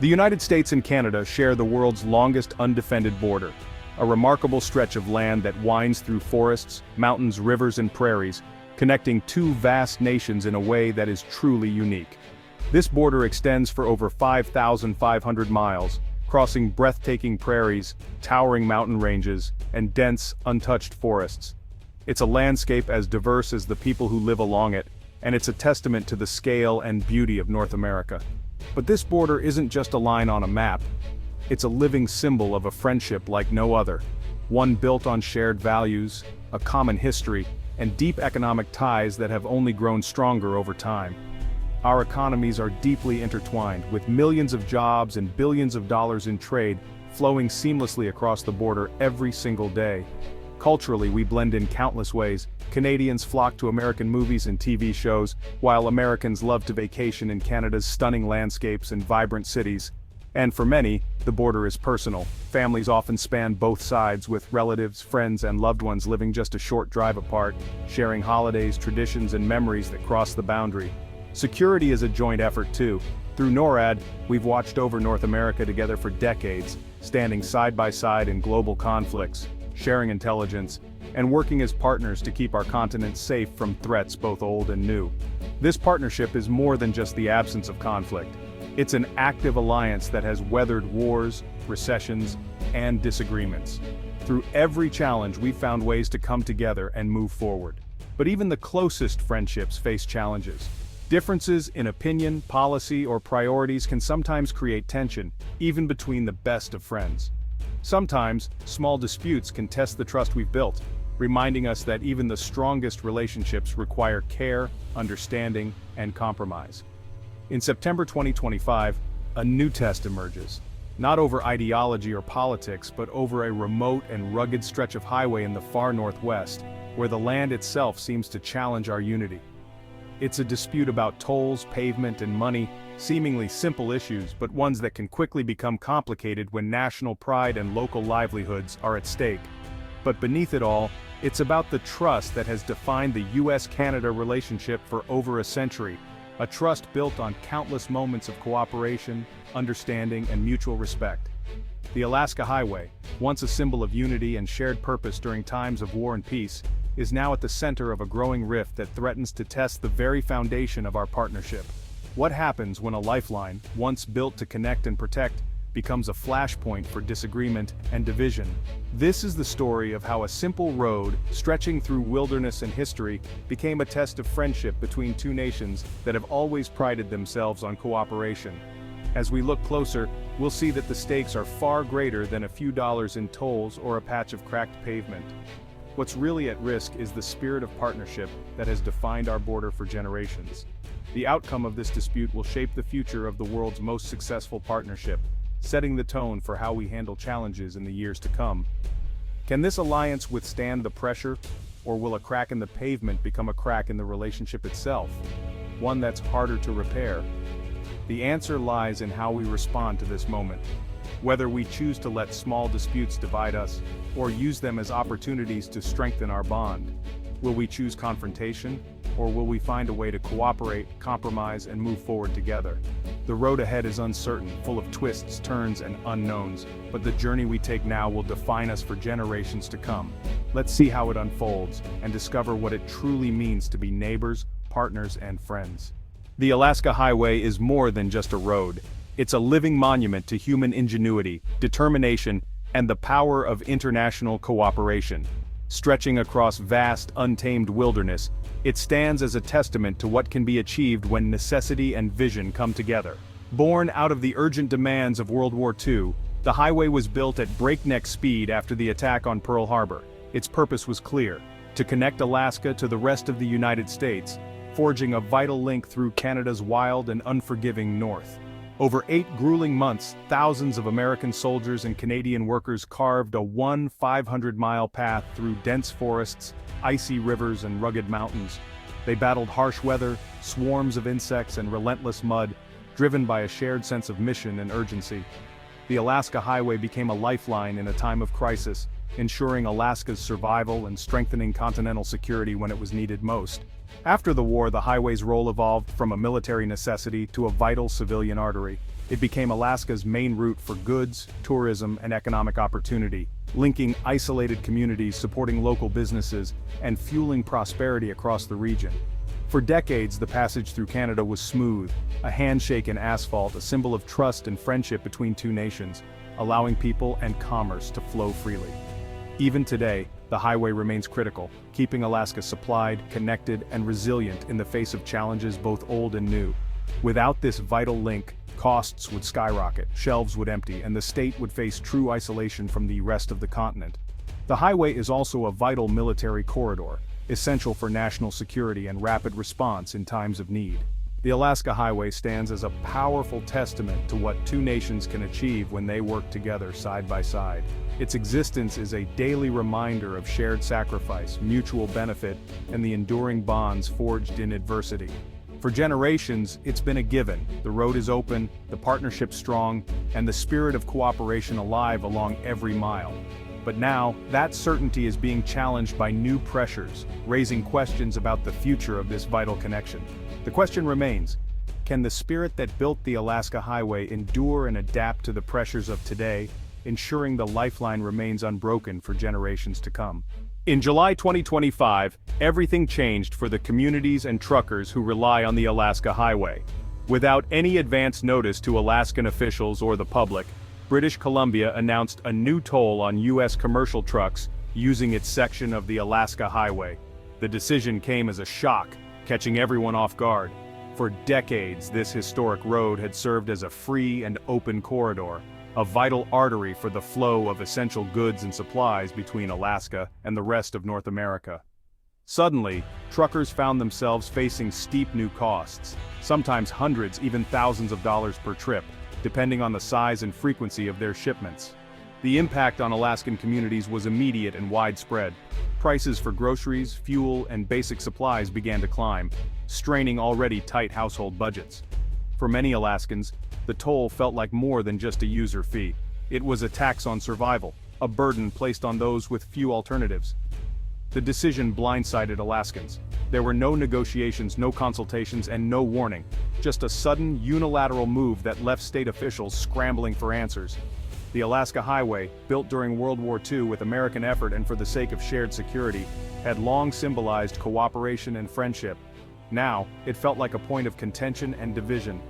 The United States and Canada share the world's longest undefended border, a remarkable stretch of land that winds through forests, mountains, rivers, and prairies, connecting two vast nations in a way that is truly unique. This border extends for over 5,500 miles, crossing breathtaking prairies, towering mountain ranges, and dense, untouched forests. It's a landscape as diverse as the people who live along it, and it's a testament to the scale and beauty of North America. But this border isn't just a line on a map. It's a living symbol of a friendship like no other, one built on shared values, a common history, and deep economic ties that have only grown stronger over time. Our economies are deeply intertwined, with millions of jobs and billions of dollars in trade flowing seamlessly across the border every single day. Culturally, we blend in countless ways. Canadians flock to American movies and TV shows, while Americans love to vacation in Canada's stunning landscapes and vibrant cities. And for many, the border is personal. Families often span both sides, with relatives, friends, and loved ones living just a short drive apart, sharing holidays, traditions, and memories that cross the boundary. Security is a joint effort too. Through NORAD, we've watched over North America together for decades, standing side by side in global conflicts, sharing intelligence, and working as partners to keep our continent safe from threats both old and new. This partnership is more than just the absence of conflict. It's an active alliance that has weathered wars, recessions, and disagreements. Through every challenge, we've found ways to come together and move forward. But even the closest friendships face challenges. Differences in opinion, policy, or priorities can sometimes create tension, even between the best of friends. Sometimes, small disputes can test the trust we've built, reminding us that even the strongest relationships require care, understanding, and compromise. In September 2025, a new test emerges. Not over ideology or politics, but over a remote and rugged stretch of highway in the far northwest, where the land itself seems to challenge our unity. It's a dispute about tolls, pavement, and money, seemingly simple issues, but ones that can quickly become complicated when national pride and local livelihoods are at stake. But beneath it all, it's about the trust that has defined the US-Canada relationship for over a century, a trust built on countless moments of cooperation, understanding, and mutual respect. The Alaska Highway, once a symbol of unity and shared purpose during times of war and peace, is now at the center of a growing rift that threatens to test the very foundation of our partnership. What happens when a lifeline, once built to connect and protect, becomes a flashpoint for disagreement and division? This is the story of how a simple road, stretching through wilderness and history, became a test of friendship between two nations that have always prided themselves on cooperation. As we look closer, we'll see that the stakes are far greater than a few dollars in tolls or a patch of cracked pavement. What's really at risk is the spirit of partnership that has defined our border for generations. The outcome of this dispute will shape the future of the world's most successful partnership, setting the tone for how we handle challenges in the years to come. Can this alliance withstand the pressure, or will a crack in the pavement become a crack in the relationship itself, one that's harder to repair? The answer lies in how we respond to this moment. Whether we choose to let small disputes divide us, or use them as opportunities to strengthen our bond. Will we choose confrontation, or will we find a way to cooperate, compromise, and move forward together? The road ahead is uncertain, full of twists, turns, and unknowns, but the journey we take now will define us for generations to come. Let's see how it unfolds, and discover what it truly means to be neighbors, partners, and friends. The Alaska Highway is more than just a road. It's a living monument to human ingenuity, determination, and the power of international cooperation. Stretching across vast, untamed wilderness, it stands as a testament to what can be achieved when necessity and vision come together. Born out of the urgent demands of World War II, the highway was built at breakneck speed after the attack on Pearl Harbor. Its purpose was clear: to connect Alaska to the rest of the United States, forging a vital link through Canada's wild and unforgiving north. Over 8 grueling months, thousands of American soldiers and Canadian workers carved a 500-mile path through dense forests, icy rivers, and rugged mountains. They battled harsh weather, swarms of insects, and relentless mud, driven by a shared sense of mission and urgency. The Alaska Highway became a lifeline in a time of crisis, ensuring Alaska's survival and strengthening continental security when it was needed most. After the war, the highway's role evolved from a military necessity to a vital civilian artery. It became Alaska's main route for goods, tourism, and economic opportunity, linking isolated communities, supporting local businesses, and fueling prosperity across the region. For decades, the passage through Canada was smooth, a handshake in asphalt, a symbol of trust and friendship between two nations, allowing people and commerce to flow freely. Even today, the highway remains critical, keeping Alaska supplied, connected, and resilient in the face of challenges both old and new. Without this vital link, costs would skyrocket, shelves would empty, and the state would face true isolation from the rest of the continent. The highway is also a vital military corridor, essential for national security and rapid response in times of need. The Alaska Highway stands as a powerful testament to what two nations can achieve when they work together side by side. Its existence is a daily reminder of shared sacrifice, mutual benefit, and the enduring bonds forged in adversity. For generations, it's been a given. The road is open, the partnership strong, and the spirit of cooperation alive along every mile. But now, that certainty is being challenged by new pressures, raising questions about the future of this vital connection. The question remains, can the spirit that built the Alaska Highway endure and adapt to the pressures of today, ensuring the lifeline remains unbroken for generations to come? In July 2025, everything changed for the communities and truckers who rely on the Alaska Highway. Without any advance notice to Alaskan officials or the public, British Columbia announced a new toll on U.S. commercial trucks using its section of the Alaska Highway. The decision came as a shock, catching everyone off guard. For decades, this historic road had served as a free and open corridor, a vital artery for the flow of essential goods and supplies between Alaska and the rest of North America. Suddenly, truckers found themselves facing steep new costs, sometimes hundreds, even thousands of dollars per trip, depending on the size and frequency of their shipments. The impact on Alaskan communities was immediate and widespread. Prices for groceries, fuel, and basic supplies began to climb, straining already tight household budgets. For many Alaskans, the toll felt like more than just a user fee. It was a tax on survival, a burden placed on those with few alternatives. The decision blindsided Alaskans. There were no negotiations, no consultations, and no warning. Just a sudden, unilateral move that left state officials scrambling for answers. The Alaska Highway, built during World War II with American effort and for the sake of shared security, had long symbolized cooperation and friendship. Now, it felt like a point of contention and division.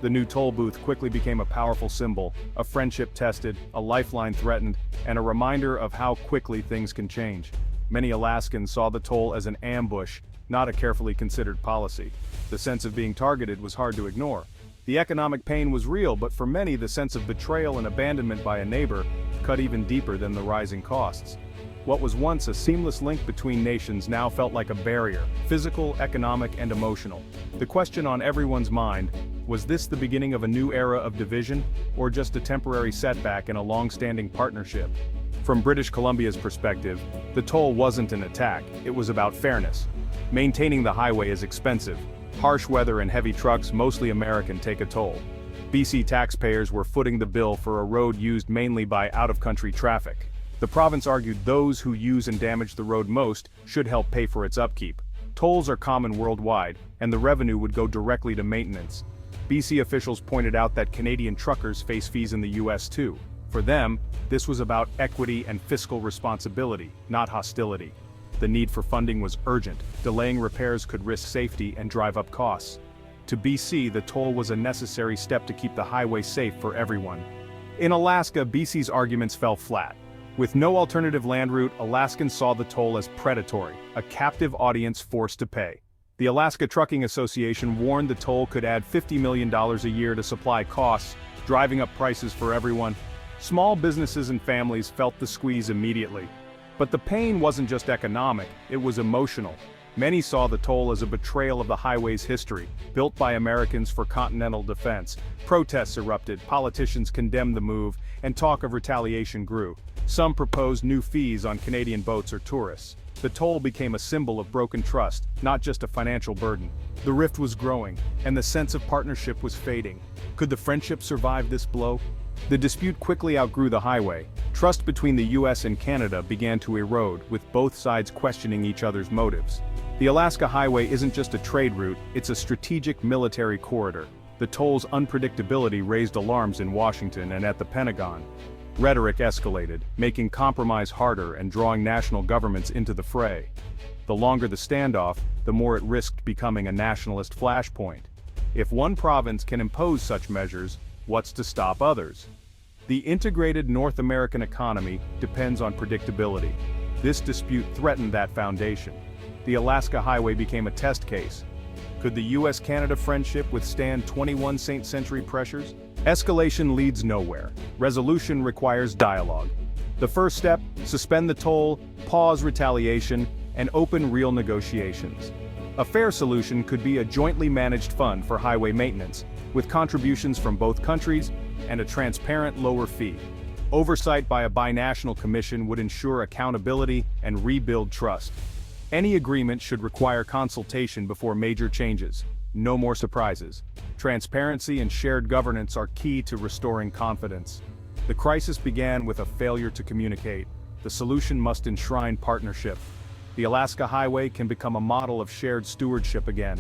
The new toll booth quickly became a powerful symbol, a friendship tested, a lifeline threatened, and a reminder of how quickly things can change. Many Alaskans saw the toll as an ambush, not a carefully considered policy. The sense of being targeted was hard to ignore. The economic pain was real, but for many the sense of betrayal and abandonment by a neighbor cut even deeper than the rising costs. What was once a seamless link between nations now felt like a barrier, physical, economic, and emotional. The question on everyone's mind, was this the beginning of a new era of division, or just a temporary setback in a long-standing partnership? From British Columbia's perspective, the toll wasn't an attack, it was about fairness. Maintaining the highway is expensive. Harsh weather and heavy trucks, mostly American, take a toll. BC taxpayers were footing the bill for a road used mainly by out-of-country traffic. The province argued those who use and damage the road most should help pay for its upkeep. Tolls are common worldwide, and the revenue would go directly to maintenance. BC officials pointed out that Canadian truckers face fees in the US too. For them, this was about equity and fiscal responsibility, not hostility. The need for funding was urgent. Delaying repairs could risk safety and drive up costs. To BC, the toll was a necessary step to keep the highway safe for everyone. In Alaska, BC's arguments fell flat. With no alternative land route, Alaskans saw the toll as predatory, a captive audience forced to pay. The Alaska Trucking Association warned the toll could add $50 million a year to supply costs, driving up prices for everyone. Small businesses and families felt the squeeze immediately. But the pain wasn't just economic, it was emotional. Many saw the toll as a betrayal of the highway's history, built by Americans for continental defense. Protests erupted, politicians condemned the move, and talk of retaliation grew. Some proposed new fees on Canadian boats or tourists. The toll became a symbol of broken trust, not just a financial burden. The rift was growing, and the sense of partnership was fading. Could the friendship survive this blow? The dispute quickly outgrew the highway. Trust between the US and Canada began to erode, with both sides questioning each other's motives. The Alaska Highway isn't just a trade route, it's a strategic military corridor. The toll's unpredictability raised alarms in Washington and at the Pentagon. Rhetoric escalated, making compromise harder and drawing national governments into the fray. The longer the standoff, the more it risked becoming a nationalist flashpoint. If one province can impose such measures, what's to stop others? The integrated North American economy depends on predictability. This dispute threatened that foundation. The Alaska Highway became a test case. Could the US-Canada friendship withstand 21st century pressures? Escalation leads nowhere. Resolution requires dialogue. The first step: suspend the toll, pause retaliation, and open real negotiations. A fair solution could be a jointly managed fund for highway maintenance, with contributions from both countries and a transparent lower fee. Oversight by a binational commission would ensure accountability and rebuild trust. Any agreement should require consultation before major changes. No more surprises. Transparency and shared governance are key to restoring confidence. The crisis began with a failure to communicate. The solution must enshrine partnership. The Alaska Highway can become a model of shared stewardship again.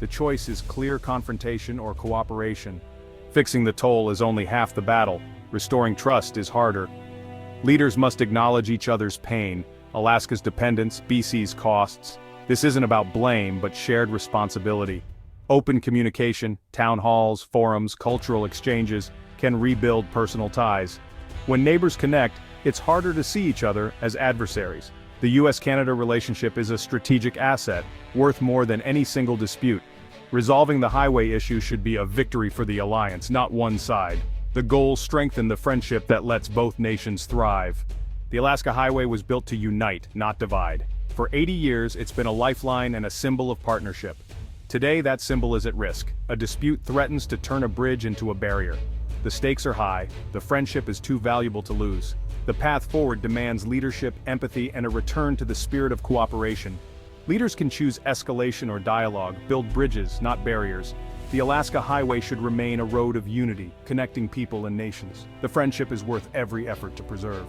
The choice is clear confrontation or cooperation. Fixing the toll is only half the battle. Restoring trust is harder. Leaders must acknowledge each other's pain, Alaska's dependence, BC's costs. This isn't about blame, but shared responsibility. Open communication, town halls, forums, cultural exchanges can rebuild personal ties. When neighbors connect, it's harder to see each other as adversaries. The US-Canada relationship is a strategic asset, worth more than any single dispute. Resolving the highway issue should be a victory for the alliance, not one side. The goals strengthen the friendship that lets both nations thrive. The Alaska Highway was built to unite, not divide. For 80 years, it's been a lifeline and a symbol of partnership. Today, that symbol is at risk. A dispute threatens to turn a bridge into a barrier. The stakes are high, the friendship is too valuable to lose. The path forward demands leadership, empathy, and a return to the spirit of cooperation. Leaders can choose escalation or dialogue, build bridges, not barriers. The Alaska Highway should remain a road of unity, connecting people and nations. The friendship is worth every effort to preserve.